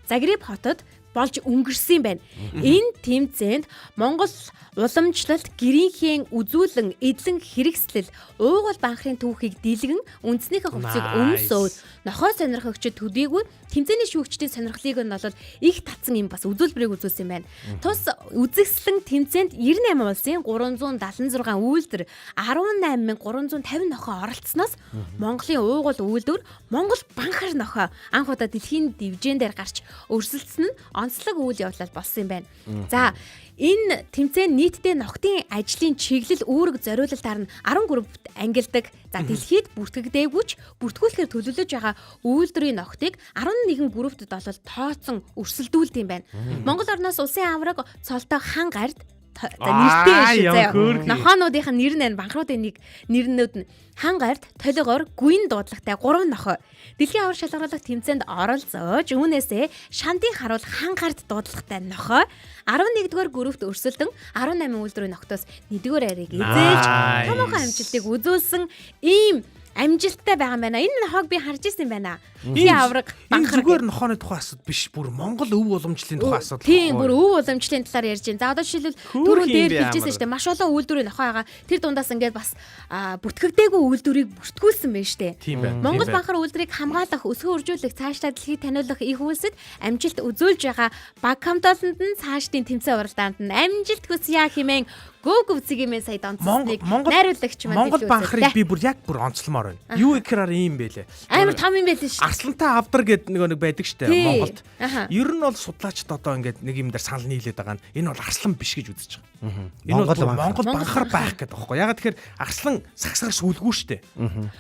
Загреб хотод болж өнгөрсөн байна. Энэ тэмцээнд Монгол уламжлалт гэрийнхээ үзүүлэн эдлэн хэрэгслэл уугуул банхрын түүхийг дийлгэн үндснийхээ хувцсыг өмсөөд нохоо сонирхогчид төдийгүй тэмцээний шүүгчдийн сонирхлыг нь бол их татсан юм бас үзүүлбэрийг үзүүлсэн байна. Тус үзэгслэн тэмцээнд 98 улсын 376 үйлдвэр 18350 нохоо оролцсноос Монголын уугуул үйлдвэр Монгол банхар нохоо анх удаа дэлхийн дивжин дээр гарч өрсөлдсөн нь онцлог үйл явдал болсон юм байна. За энэ тэмцээн нийтдээ ногтын ажлын чиглэл үүрэг зориулалтаар нь 10 группт ангилдаг. За дэлхийд бүртгэгдээгүй ч бүртгүүлэхээр төлөвлөж байгаа үйлдвэрийн ногтыг 11 группт болол тооцсон өрсөлдүүлдэг юм байна. Монгол орноос улсын аварга цолтой хан гард нэртэй шүү заяа. Нохоонуудынх нь нэр нь банхруудын нэрнүүд нь хангарт, толгоор, гүн дуудлагатай 3 нохой. Дэлхийн авар шалгаруулах тэмцээнд оролцож, үүнээсээ шандын харуул хангарт дуудлагатай нохой 11-р группт өрсөлдөн 18 үйлдвэрийн ногтоос 1-р арийг эзэлж томоохон амжилтыг үзүүлсэн ийм амжилттай байгаа юм байна. Энэ нохойг би харж ирсэн байна. Би авраг банхар зүгээр нохооны тухай асуудал биш, бүр Монгол өв уламжлалын тухай асуудал. Тийм, бүр өв уламжлалын талаар ярьж байна. За одоо жишээлбэл түрүүн дээр хэлжсэн шүү дээ. Маш олон үйлдвэрийн нохой байгаа. Тэр дундаас ингээд бас бүртгэгдээгүй үйлдвэрийг бүртгүүлсэн байна шүү дээ. Монгол банхар үйлдвэрийг хамгаалах, өсгөн үржүүлэх, цаашлаа дэлхийд таниулах их үйлсэд амжилт үзүүлж байгаа баг хамтааланд нь цаашдын тэмцээн уралдаанд нь амжилт хүсье хэмээн гүцгиймээ сая донцсныг найруулагч маань Монгол банхарыг би бүр яг бүр онцлмоор байна. Юу ихраар ийм байлээ. Амар том юм байлээ шүү. Арслантай авдар гэдэг нэг байдаг штэ Монголд. Ер нь бол судлаачд одоо ингээд нэг юм дээр санал нийлээд байгаа нь энэ бол арслан биш гэж үзэж байгаа. Энэ бол Монгол банхар байх гэдэг байхгүй. Ягаад тэгэхээр арслан сагсаар сүлгүй штэ.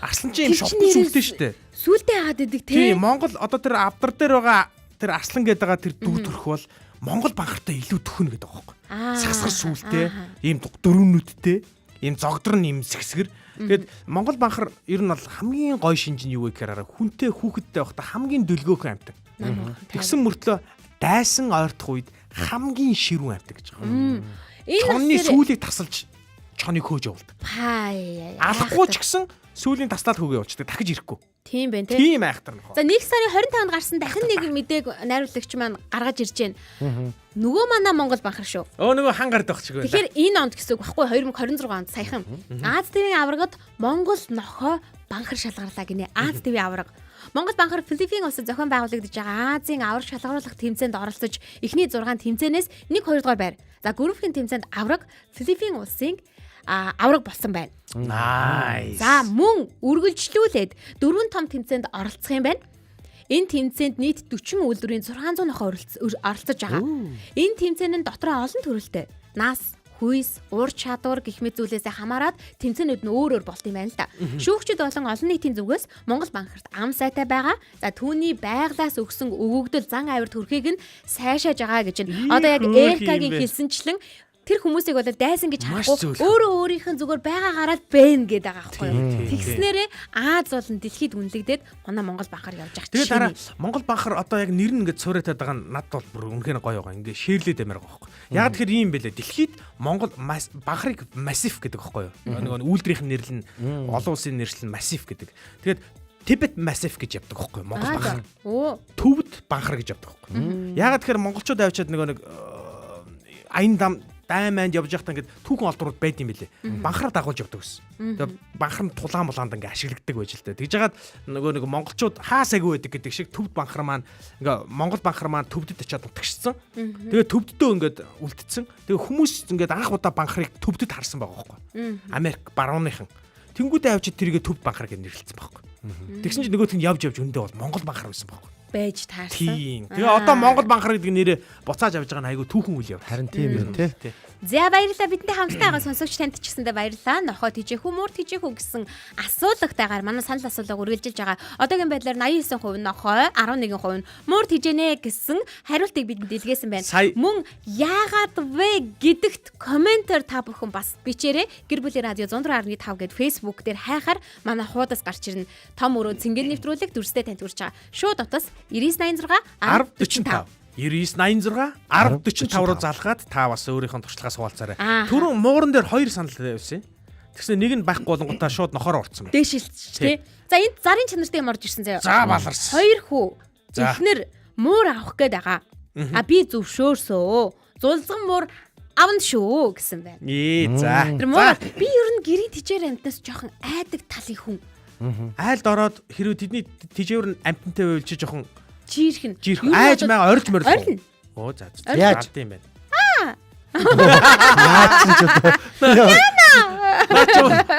Арслан чинь юм шотгүй сүлтэй штэ. Сүлтэй хагаад идэг тий. Монгол одоо тэр авдар дээр байгаа тэр арслан гэдэг байгаа тэр дүр төрх бол Монгол банхартай илүү төхнө гэдэг байгаа байхгүй. Сагсар сүлтэй, ийм дөрөвнүүдтэй, ийм зогдор нь ийм сэгсгэр. Тэгээд Монгол банхар ер нь бол хамгийн гоё шинж нь юу вэ гэхээр хүнтэй хүүхэдтэй байхдаа хамгийн дөлгөөхөн амьтаг. Тэгсэн мөртлөө дайсан ойртох үед хамгийн ширүүн амьтаг гэж байгаа. Чонны сүүлийг тасалж чоныг хөөж явуулдаг. Алахгүй ч гэсэн сүүлийн таслаад хөөгээ явуулдаг. Дахиж ирэхгүй. Тийм байна тий. Тийм айхтар нөхөө. За 1 сарын 25-нд гарсан дахин нэг мэдээг найруулагч маань гаргаж ирж байна. Нөгөө манай Монгол банхар шүү. Нөгөө хангард байх шиг байна. Тэгэхээр энэ онд гэсэн үг баггүй 2026 онд саяхан Аз ТV-ийн аврагад Монгол нохой банхар шалгарлаа гинэ. Аз ТV авраг. Монгол банхар Филиппин улсад зохион байгуулагдаж байгаа Азийн авраг шалгаруулах тэмцээнд оролцож эхний 6 тэмцээнээс 1-2 дугаар байр. За группийн тэмцээнд авраг Филиппин улсын авраг болсон байна. Nice. За мөн үргэлжлүүлээд 4 том тэмцээнд оролцох юм байна. Энэ тэмцээнд нийт 40 үйлдвэрийн 600 нохой оролцож байгаа. Энэ тэмцээн нь дотроо олон төрөлтэй. Нас, хүйс, ур чадвар гэх мэт зүйлээсээ хамаарат тэмцээнүүд нь өөр болт юм байна л да. Шүүгчид болон олон нийтийн зүгээс Монгол банхарт ам сайтай байгаа. За түүний байглаас өгсөн өгөгдөл зан авирт хүрхийг нь сайшааж байгаа гэж байна. Одоо яг ээлкагийн хэлсэнчлэн тэр хүмүүсийг бол дайсан гэж харахгүй өөрөө өөрийнх нь зүгээр байгаа гараад бэн гэдэг байгаа байхгүй юу. Тэгснээрээ Аз болон дэлхийд үнэлэгдээд манай Монгол банхар явж байгаа. Тэгээд дараа Монгол банхар одоо яг нэр нь ингээд цуурайтаад байгаа нь над бол бүр үнэхээр гоё байгаа. Ингээд ширлээд амир байгаа байхгүй. Яг тэр ийм байлээ. Дэлхийд Монгол банхарыг массив гэдэг байхгүй юу. Нэг үйлдвэрийнх нь нэрлэл нь олон улсын нэрлэл нь массив гэдэг. Тэгээд Тибет массив гэж явдаг байхгүй юу. Монгол банхар. Төвд банхар гэж явдаг байхгүй юу. Яг тэгэхээр монголчууд авчиад нэг аян дайманд явж байхдаа ингээд түүхэн олдрууд байд юм билээ. Банхараа дагуулж явдаг гэсэн. Тэгээ банхар нь тулаан булаанд ингээд ашигладаг байж л дээ. Тэгж жагаад нөгөө нэг монголчууд хаасаагүй байдаг гэдэг шиг төвд банхар маань ингээд монгол банхар маань төвдөд очиад утгшсан. Тэгээ төвддөө ингээд үлдсэн. Тэгээ хүмүүс ингээд анх удаа банхарыг төвдөд харсан байгаа байхгүй. Америк барууныхан. Тэнгүүдээ авчид тэргээ төвд банхар гэж нэрлэлсэн байхгүй. Тэгсэн чинь нөгөөх нь явж өндөө бол монгол банхар байсан байхгүй. Байж таарсан. Тийм. Тэгээ одоо Монгол банхар гэдэг нэрээ буцааж авж байгаа нь айгүй түүхэн үйл явдал. Харин тийм юм тий. За баярлалаа бидэнтэй хамтдаа байгаа сонсогч танд ч гэсэндээ баярлалаа. Нохой тижээх үү, мөр тижээх үү гэсэн асуулгатайгаар манай санал асуулга үргэлжилж байгаа. Одоогийн байдлаар 89% нохой, 11% нь мөр тижэнэ гэсэн хариултыг бидэнд илгээсэн байна. Мөн яагаад вэ гэдэгт комментээр та бүхэн бас бичээрэй. Гэр бүлийн радио 104.5 гэдэг Facebook дээр хайхаар манай хуудас гарч ирнэ. Том өрөө цэнгэл нэвтрүүлэг дүрстэй танд хүрч байгаа. Шууд утас 9986 1045 9986 1045 руу залгаад та бас өөрийнхөө туршлагаас хуваалцаарай. Түрүүн мууран дээр 2 санал тавьсан. Тэгсэн нэг нь байхгүй болонготаа шууд нохоор орцсон байна. Дээшилч тий. За энд зарын чанартай юм орж ирсэн заяа. За баларсан. 2 хүү. Эхнэр муур авах гээд байгаа. Би зөвшөөрсөө. Зулзган муур авна шүү гэсэн байна. За. Тэр муур би ер нь гэрийн тижээр амтнаас жоохон айдаг талын хүн. Айлд ороод хэрвээ тэдний тижээр амтнтай байвал чи жоохон жирхэн айж байгаа орж морил. Оо за. Яаж юм бэ?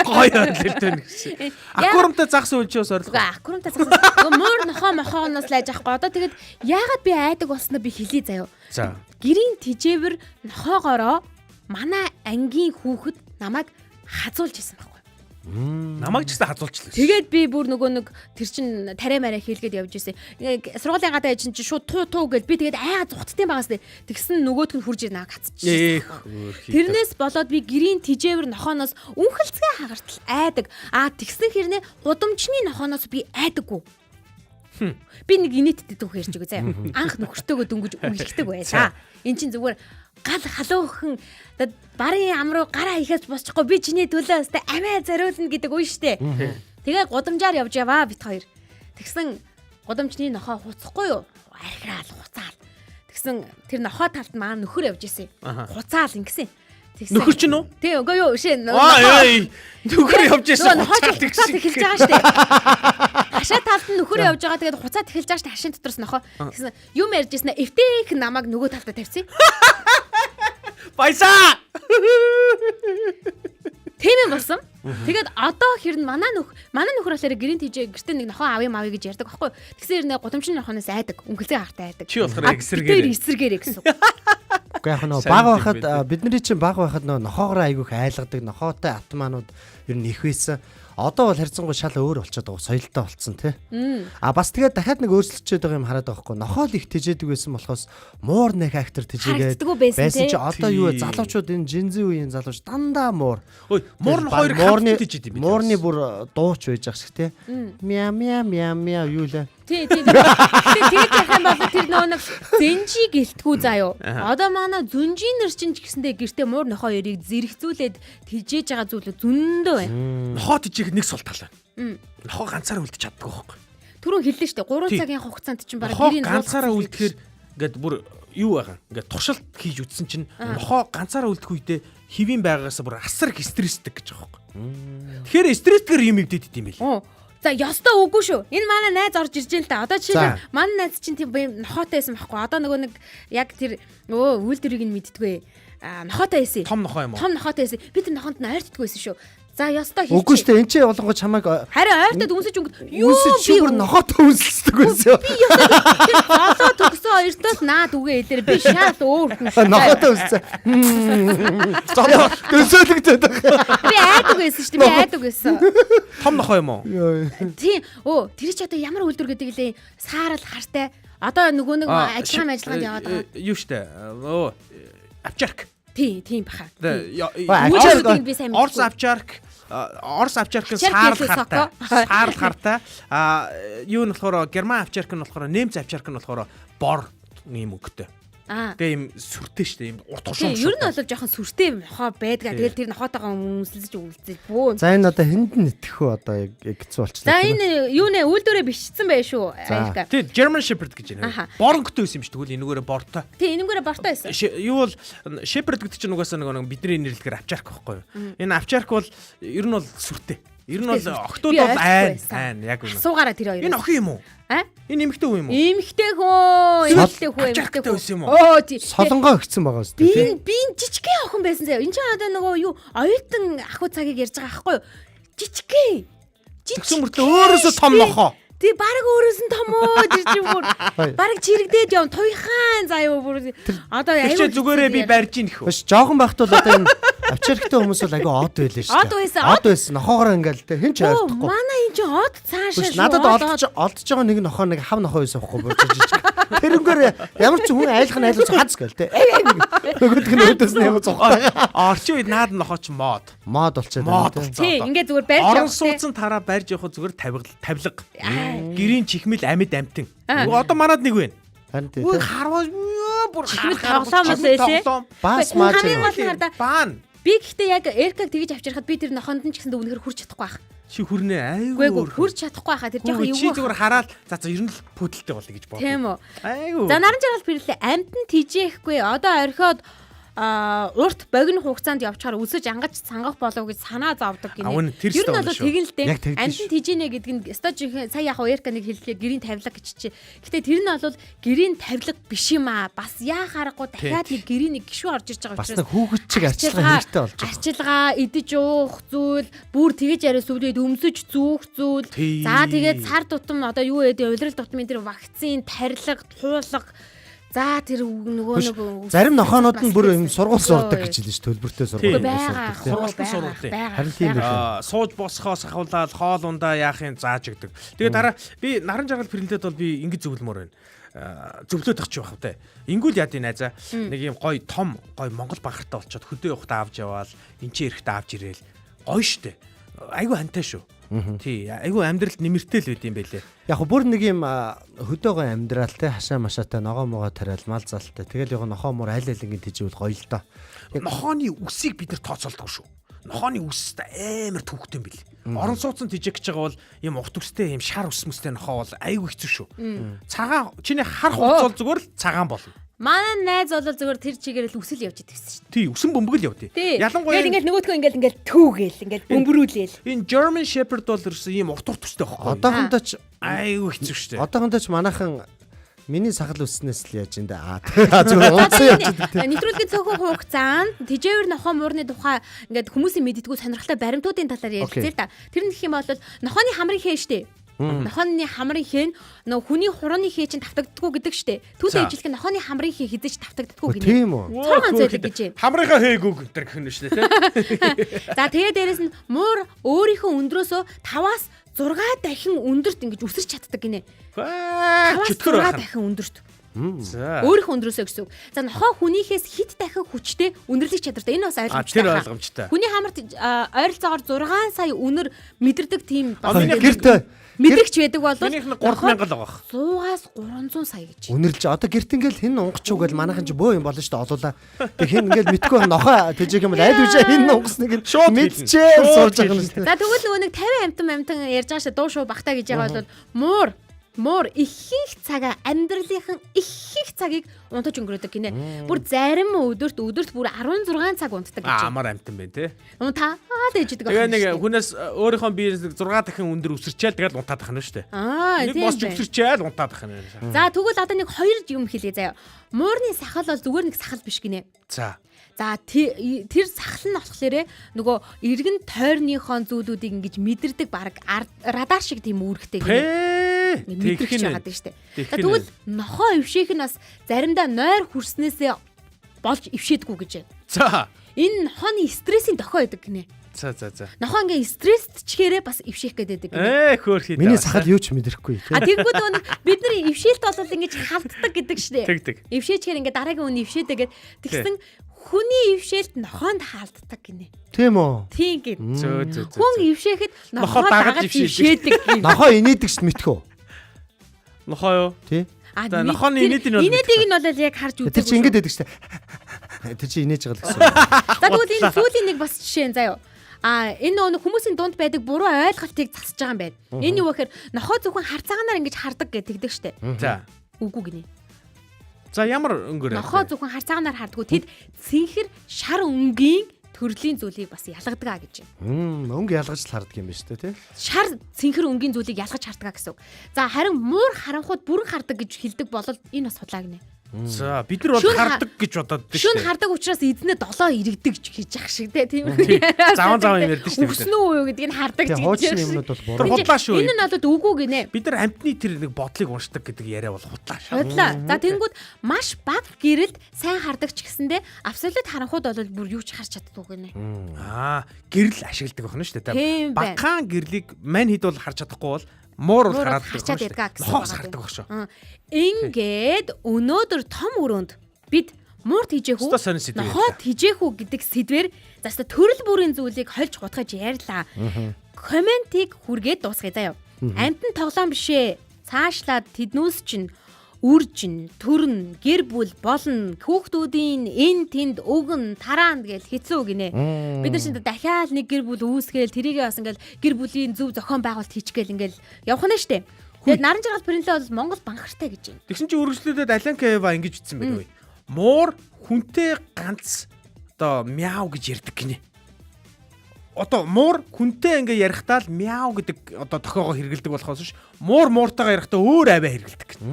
Гоё орлолтой гэсэн. Акурамтай загс үлжээс орлоо. Акурамтай загс. Муур нохоо мохооноос лайж авахгүй. Одоо тэгээд яагаад би айдаг болсноо би хэлье заяа. За. Гэрийн тижээвэр нохоогоороо манай ангийн хүүхэд намайг хазуулж исэн байхгүй. Намайг ч гэсэн хазуулчлаа. Тэгээд би бүр нөгөө нэг тэр чин тарай мараа хийлгээд явж ирсэн. Сургуулийн гадаа ээж чинь шууд туу гэж би тэгээд айгаа зүхтдیں байгаас тэгсэн нөгөөдг нь хурж ирнэ гацчихсан. Тэрнээс болоод би гэрийн тижээвэр нохооноос үнхэлцгээ хагартал айдаг. Тэгсэн хэрнээ гудамжны нохооноос би айдаггүй. Би нэг инээдтэй дүү хэрж өгөө заяа. Анх нөхөртөөгөө дөнгөж үлгдэг байлаа. Эн чин зүгээр гал халуухан барын ам руу гараа ихээс босчихгүй би чиний төлөө өстэй амиа зориулна гэдэг үе штэ. Тэгээ гудамжаар явж яваа бит хоёр. Тэгсэн гудамжны нохоо хуцахгүй юу? Архираал хуцаал. Тэгсэн тэр нохоо талд маа нөхөр явж исэн. Хуцаал ингэсэн. Нөхөр чинь үү? Тий, үгүй юу, шээ. Нөхөр явж исэн. Хуцаал эхэлж байгаа штэ. Хашаа талд нь нөхөр явж байгаа тэгээд хуцаад эхэлж байгаа штэ хашийн дотроос нохоо. Тэгсэн юм ярьж ирсэн эвтэйх намайг нөгөө талдаа тавьсан. Баясаа. Тийм юм болсон. Тэгээд одоо хэрн манай нөхөр болохоор гэрийн тийжээ гэртээ нэг нохоо авъя мавъя гэж ярьдаг байхгүй. Тэгсэн хэрнээ гудамжны нохооноос айдаг. Үнгэлзээ хартай айдаг. Чи болохоор эсэргээрээ гэсэн. Уу яг нөө баг байхад бидний чинь баг байхад нөө нохоогоор айгүйх айлгадаг нохоотой атманууд ер нь их байсан. Одоо бол харьцангуй шал өөр болчиход байгаа. Соёлтой болцсон тий. Бас тэгээд дахиад нэг өөрчлөгдөж байгаа юм хараад байгаа хгүй. Нохоол их тэжээдэг байсан болохоос муур нэг актер тэжээгээд байсан чи одоо юу вэ? Залуучууд энэ жинзи үеийн залууч дандаа муур. Ой, муур нь хоёр хавтад тэжээд юм бэ? Муурны бүр дууч байж ах шиг тий. Мяа мяа мяа мяа юу лээ. Тий. Тэгээд яг юм бол тэр нэг зэнжи гэлтгүү заяо. Одоо манай зүнжинэр чинь ч гэсэндээ гэртээ муур нохоо яриг зэрэгцүүлээд тэжээж байгаа зүйлүүд зөндөө байна. Нохоо тэжээхэд нэг сул тал байна. Нохоо ганцаараа үлдчих чаддаг байхгүй. Түрүүн хэллээ шүү дээ. 3 цагийн хугацаанд чинь бараг гэрийн ганцаараа үлдэхээр ингээд бүр юу байгаа. Ингээд туршилт хийж үтсэн чинь нохоо ганцаараа үлдэх үедээ хэвийн байгаагаас бүр асар их стрессдэг гэж байгаа байхгүй. Тэгэхээр стрессгээр юм өвдөд идэм байл. За ёстой үгүй шүү. Энэ манай найз орж ирж байна л та. Одоо жишээ манай найз чинь тийм нохоотой байсан байхгүй. Одоо нөгөө нэг яг тэр үйлдвэрийг нь мэддэггүй. Нохоотой байсан. Том нохоо юм уу? Том нохоотой байсан. Би тэр нохоонд нь ойртдаггүй байсан шүү. За ёстой хийчих. Үгүй шүү дээ. Энд чи болгоо чамайг харин ойртод үнсэж өнгөд юу би бүр нохоотой үнсэлдэг байсан. Би ёстой төгсөн хоёртоос наад үгээ хэлээр би шал өөр хүн. Нохоотой үнссэн. Төсөөлөгдөд. Би айдаг байсан шүү дээ. Би айдаг байсан. Том нохоо юм уу? Тийм. Тэр чи одоо ямар үйлдвэр гэдэг лээ. Саарал хартай. Одоо нөгөө нэг ажиллагаанд яваад байгаа. Юу штэ. Авчарк. Тийм баха. Орс авчарк. Орс авчарк саарал хартай. Саарал хартай. Юу нь болохоор герман авчарк нь болохоор немц авчарк нь болохоор бор юм өнгөтэй. Тэгээ юм сүртэй штэ юм урт тушуун. Ер нь бол жоохон сүртэй нохоо байдгаа. Тэгэл тэр нохоотойгоо үнсэлж үлдээ. Бөө. За энэ одоо хэнд нь итгэх үү одоо яг хэцүү болчихлоо. За энэ юу нэ үйлдвэрээ бичсэн байх шүү. Айлка. Тий German Shepherd гэж байна. Боронгтой байсан юм шүү. Тэгвэл энэгээрээ бортой. Тий энэгээрээ бортой байсан. Юу бол Shepherd гэдэг чинь угаасаа нэг бидний нэрлэгээр авчарк байхгүй юу? Энэ авчарк бол ер нь бол сүртэй. Ер нь бол охтууд бол айн яг үнэ. Суугаараа тэр хоёр. Энэ охин юм уу? Энэ эмэгтэй хүү юм уу? Эмэгтэй хөө. Эмэгтэй байсан юм уу? Солонгоо өгцөн байгаа шүү дээ. Би жижигхэн охин байсан заяа. Энд чинь одоо нөгөө юу оюутан ахуй цагийг ярьж байгаа байхгүй юу? Жижигхэн. Тэгсэн мөртлөө өөрөөсөө том нохоо. Тий баг өөрөөс нь том уу тэр чинь бүр баг чирэгдээд явна туйхан заяа бүр одоо аюу зүгээрээ би барьж ийн гэхүү. Биш жоохон байхад бол одоо энэ авчирхтай хүмүүс бол айгүй од байлээ шүү дээ. Од байсан. Нохоогоор ингээл тэ хэн ч ойлгохгүй. Манай энэ чинь од цаашаа. Надад олдож байгаа нэг нохоо нэг хав нохоо байсан байхгүй бүр жижиг. Тэрнгээр ямар ч хүн айлах хац гээл тэ. Нөгөөдг нь өөдөөс нь ямар цогтой. Орчин үед наад нохоо ч мод болчиход байна. Тий ингээд зүгээр барьж явах. Орон сууцсан тараа барьж явах зүгээр тавилга. Гэрийн чихмэл амьд амтэн. Одоо манад нэг байна. Үгүй харваа бүр тоглоомос байлээ. Бас маач. Баан. Би гэхдээ яг Эркаг тэгж авчирхад би тэр нохонд нь ч гэсэн үнэхээр хүрч чадахгүй байх. Чи хүрнэ айгүй. Хүрч чадахгүй байхаа тэр жоохон юу. Чи зүгээр хараад за ер нь л пөдөлтэй болъё гэж бодлоо. Тийм үү. Айгүй. За наран жаргал бирлээ. Амтан тижээхгүй. Одоо орхиод урт богино хугацаанд явчихаар өсөж ангаж сангах болов гэж санаа зовдөг гинэ. Ер нь бол тэгэн л дээ. Амтан тижээнэ гэдэг нь стожийн сая яг Эрка нэг хэллээ гэрийн тавилга гэж чи. Гэтэ тэр нь бол гэрийн тавилга биш юм аа. Бас яа харахгүй дахиад нэг гэрийн нэг гişүү орж ирж байгаа учраас бас хүүхэд чиг арчилгаа хэрэгтэй болж байгаа. Арчилгаа идэж уух зүйл, бүр тэгэж яриа сүлээд өмсөж зүүх зүйл. За тэгээд сар тутам одоо юу гэдэг улирал тутмын тэр вакцин, тарилга, туулга. За тэр нөгөө зарим нохоонууд нь бүр юм сургууль сурдаг гэж хэлсэн ш төлбөртэй сургууль байгаа. Сургалтын сургууль. Харин тийм байх. Сууж босхоос ахуулаад хоол ундаа яахын зааж өгдөг. Тэгээд дараа би наран жаргал принтэд бол би ингэж зөвлөмөр байна. Зөвлөөд авчих байх вэ. Ингүүл яа дий найзаа. Нэг юм гоё том гоё Монгол банхартай болчоод хөдөө явахтаа авч яваал энэ ч эрэхтээ авч ирээл гоё штэ. Айгу хантай шүү. Тий, айгу амьдралд нэмэртэй л байд юм байлээ. Яг бүр нэг юм хөдөөгөө амьдралтай хашаа машаатай ногоо могоо тариал мал залтай. Тэгэл яг нохоо муур аль алингийн тийжвэл гоё л доо. Нохооны үсийг бид нар тооцоолдог шүү. Нохооны үс амар түүхтэй юм бил. Орон сууцсан тижээх гэж байгаа бол юм урт үстэй юм шар ус мүстэй нохоо бол айгу хэцүү шүү. Цагаан чиний харах хугацаа бол зүгээр л цагаан болно. Манай найз бол зүгээр тэр чигээр л үсэл явж идэгсэн шүү. Тий, үсэн бөмбөгөл явдیں۔ Ялангуяа ингээд нөгөөдгөө ингээд түүгээл ингээд бөмбөрүүлээл. Энэ German Shepherd бол ерөөсөө ийм урт үстэй байхгүй. Одоохондоо ч айгу хэцүү шүү дээ. Одоохондоо ч манайхан миний сахал үснээс л яаж энэ зүгээр унцсан явж байгаа. Нэвтрүүлгийн цөөхөн хугацаанд тижээвэр нохоо муурны тухай ингээд хүмүүсийн мэддэггүй сонирхолтой баримтуудын талаар ярилцъя л да. Тэр нь гэх юм бол нохооны хамрын хэн штэ. Нохооны хамрын хэн нөө хүний хурууны хэн чинь тавтагддаггүй гэдэг штэ. Түүний ижилхэн нохооны хамрын хэн хизэж тавтагддаггүй гинэ. Тийм үү. Цагаан зүйл гэж байна. Хамрынхаа хээгүүг гэдэг гэх юм шүү дээ, тий. За тэгээ дээрэс нь муур өөрийнхөө өндрөөсөө 5-аас 6 дахин өндөрт ингэж үсэрч чаддаг гинэ. 5-аас 6 дахин өндөрт. За. Өөрийнхөө өндрөөсөө гэсэн үг. За нохоо хүнийхээс хит дахин хүчтэй өндөрлөх чадвартай. Энэ бас ойлгомжтой. Тэр ойлгомжтой. Хүний хамарт ойролцоогоор 6 сая үнэр мэдэрдэг тийм Гэртээ мэдрэгч байдаг бол Минийх нь 3000 л байгаа. 100-аас 300 сая гэж. үнэрлж одоо гэрт ингээл хин унгачуу гэл манайхан ч бөө юм болно шүү дээ олуулаа. Тэг хин ингээл мэдгүй нохоо тэжих юм бол аль үжээ хин унгсныг мэдчихээ сууж байгаа юм шүү дээ. За тэгвэл нөгөө нэг 50 амтан ярьж байгаа шүү дуу шуу багтаа гэж байгаа бол муур ихэнх цагаа амьдралынхан ихэнх цагийг унтаж өнгөрөөдөг гинэ. Бүр зарим өдөрт бүр 16 цаг унтдаг гэж. Амар амтан байна те. Унтаад ээждэг. Тэгээ нэг хүнээс өөрийнхөө биеэс 6 дахин өндөр өсөрчээл тэгэл унтаад ахна шүү дээ. Нэг босч өсөрчээл унтаад ахна. За тэгвэл одоо нэг хоёр юм хэлье заяа. Муурны сахал бол зүгээр нэг сахал биш гинэ. За тэр сахал нь болохоор нөгөө эргэн тойрныхон зүйлүүдийг ингэж мэдэрдэг баг радар шиг тийм үүрэгтэй гинэ. Мэдэрч байгаа даа штэ. За тэгвэл нохоо өвшөөх нь бас заримдаа нойр хүрснээсээ болж өвшөөдгүү гэж байна. За Энэ нохооны стрессийн дохио байдаг гинэ. За. Нохоо ингээ стрессчгээрээ бас өвшөөх гэдэг гинэ. Хөөрхий. Миний сахал юу ч мэдрэхгүй. Тэгэнгүүт нөгөө бид нар өвшөөлт бол ингэж халтдаг гэдэг штэ. Тэгдэг. Өвшөөчгээр ингээ дараагийн үн өвшөөдөг гэд тэгсэн хүний өвшөөлт нохоонд хаалддаг гинэ. Тийм үү. Тийм гэд. Зөө. Хүн өвшөөхэд Нохоо нохоо дагаж дагаж өвшөөдөг. өвшөөдөг гинэ. Нохоо инээдэг ш мэдхүү. Нохоо юу? Тий. Нохооны инээдийг нь бол инээдийг нь бол яг харж үздэг. Тэр чи ингэж байдаг штэ. Тэр чи инээж байгаа л гэсэн. За тэгвэл энэ сүүлийн нэг бас жишээ заяа. Энэ нөгөө хүмүүсийн дунд байдаг буруу ойлголтыг засаж байгаа юм байна. Энэ юу гэхээр нохоо зөвхөн харцаагаар ингэж хардаг гэдэг штэ. За. Үгүй гинэ. За ямар өнгөөр Нохоо зөвхөн харцаагаар хардггүй тэд цэнхэр шар өнгийн төрлийн зүйлийг бас ялгадаг гэж байна. Өнгө ялгаж л хардаг юм байна шүү дээ тий. Шар цэнхэр өнгийн зүйлийг ялгаж харддаг гэсэн үг. За харин муур харанхууд бүрэн хардаг гэж хэлдэг бол энэ бас худлаа гинэ. За бид нар бол хардаг гэж бодоод дээ. Шүн хардаг учраас эзнээ 7 иргэдэг гэж ах шиг тийм үү. Заван юм ярьдэн шүү дээ. Өснө үү гэдгийг нь хардаг тий. Хуучин юмнууд бол буруу. Худлаа шүү. Энэ нь бол үгүй гинэ. Бид нар амтны тэр нэг бодлыг уншдаг гэдэг яриа бол худлаа шүү. Худлаа. За тэнгууд маш бага гэрэлд сайн хардаг ч гэсэндээ абсолют харанхууд бол бүр юу ч харж чаддгүй гинэ. Гэрэл ашигладаг байна шүү дээ. Багахан гэрлийг мань хэд бол харж чадахгүй бол муур бол хараад байдаг гэсэн нохоос хардаг баг шүү. Ингээд өнөөдөр том өрөөнд бид муурт хижээх үү? Нохоод хижээх үү гэдэг сэдвэр заста төрөл бүрийн зүйлийг хольж гутгаж ярьлаа. Комментиг хүргээд дуусгая заяа. Амтан тоглоом бишээ. Цаашлаад тэднүүс чинь үржин, төрн, гэр бүл болно, хүүхдүүдийн эн тэнд өгн, тараанд гэл хэцүү гинэ. Бид нар шинэ дахиад нэг гэр бүл үүсгээл тэрийгээ бас ингээл гэр бүлийн зөв зохион байгуулалт хийчихгээл ингээл явах нь штэ. Тэгээд наран жаргал принтээ бол Монгол банхартай гэж байна. Тэгсэн чинь үргэлжлүүлээд Аленка Ева ингэж бичсэн байна уу? Муур хүнтэй ганц одоо мяу гэж ярьдаг гинэ. Одоо муур хүнтэй ингээ ярихдаа л мяу гэдэг одоо тохиогоо хэрэгэлдэг болохоос ш муур мууртайгаа ярихдаа өөр аваа хэрэгэлдэг гэнэ.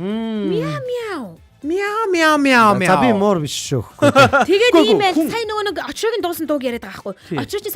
Мяу. За би муур биш шүү. Тэгээд ийм байл сайн нөгөө нэг очроогийн дуусан дууг яриад байгаа байхгүй. Очроо чи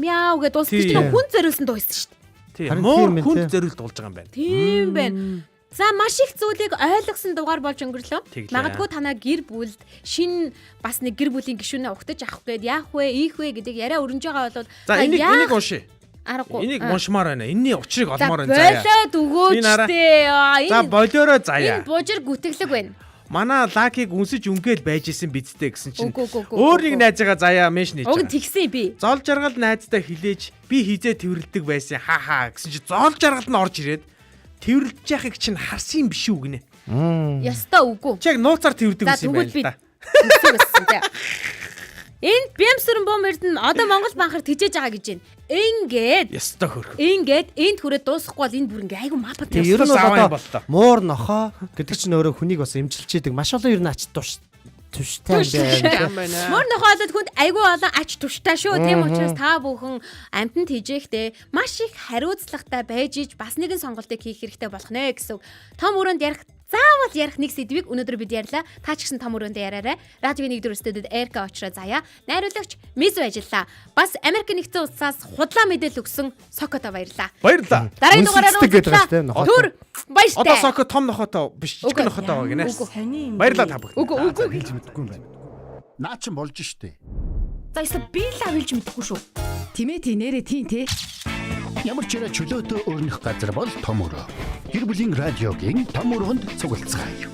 мяу гэж дуусчих чинь хүн зориулсан дуу байсан шүү дээ. Тийм. Муур хүнд зориулт болж байгаа юм байна. Тийм байна. За маш их зүйлийг ойлгосон дугаар болж өнгөрлөө. Магадгүй танаа гэр бүлд шинэ бас нэг гэр бүлийн гишүүнээ ухтаж авах гээд яах вэ, ийх вэ гэдэг яриа өрнөж байгаа бол за энийг уншия. Аргагүй. Энийг уншмаар байна. Энийний учрыг олмоор байна заяа. Болоод өгөөчтэй. За болоороо заяа. Энэ бужир гүтгэлэг байна. Манай лакийг үнсэж өнгөөл байж исэн бидтэй гэсэн чинь өөр нэг найзгаа заяа менш нээж. Уг нь тэгсэн би. Зол жаргал найзтай хилээж би хизээ тэрвэрлдэг байсан хаа гэсэн чинь зол жаргал нь орж ирээд тэрвэрлж яхыг чинь харсан юм биш үү гинэ. Яста үгүй. Чиг нууцаар тэрвэрдэг байсан юм байна л да. Энд Бямсүрэн бом эрдэнэ одоо Монгол банхаар тижээж байгаа гэж байна. Ингээд яста хөрх. Ингээд энд хүрээ дуусахгүй бол энэ бүр ингээ айгу мапад тийм. Ер нь одоо муур нохоо гэдэг чинь өөрөө хүнийг бас эмчилчээдэг. Маш олон ер нь ач туштай байна. Муур нохоо олоод хүнд айгу олон ач туштай шүү. Тийм учраас та бүхэн амтнд хижээхдээ маш их хариуцлагатай байж иж бас нэгэн сонголтыг хийх хэрэгтэй болох нэ гэсэн. Том өрөөнд ярих заавал ярих нэг сэдвийг өнөөдөр бид ярьлаа. Та ч гэсэн том өрөөндөө яриарай. Радиогийн 1-р студид Эрка очроо заяа. Найруулагч Мизу ажиллаа. Бас Америк нэгдсэн улсаас худлаа мэдээлэл өгсөн Сокото баярлаа. Баярлаа. Дараагийн дугаараар уулзлаа. Түр баяртай. Одоо Соко том нохотой биш жижиг нохотой байгаа гинэ. Баярлаа та бүхэн. Үгүй хэлж мэдэхгүй юм байна. Наа чин болж штэ. За эсвэл би л хэлж мэдэхгүй шүү. Тимэти нэрэ тийм те. Ямар ч чөлөөтэй өрнөх газар бол том өрөө. Гэр бүлийн радиогийн том өрөөнд цуглацгаая.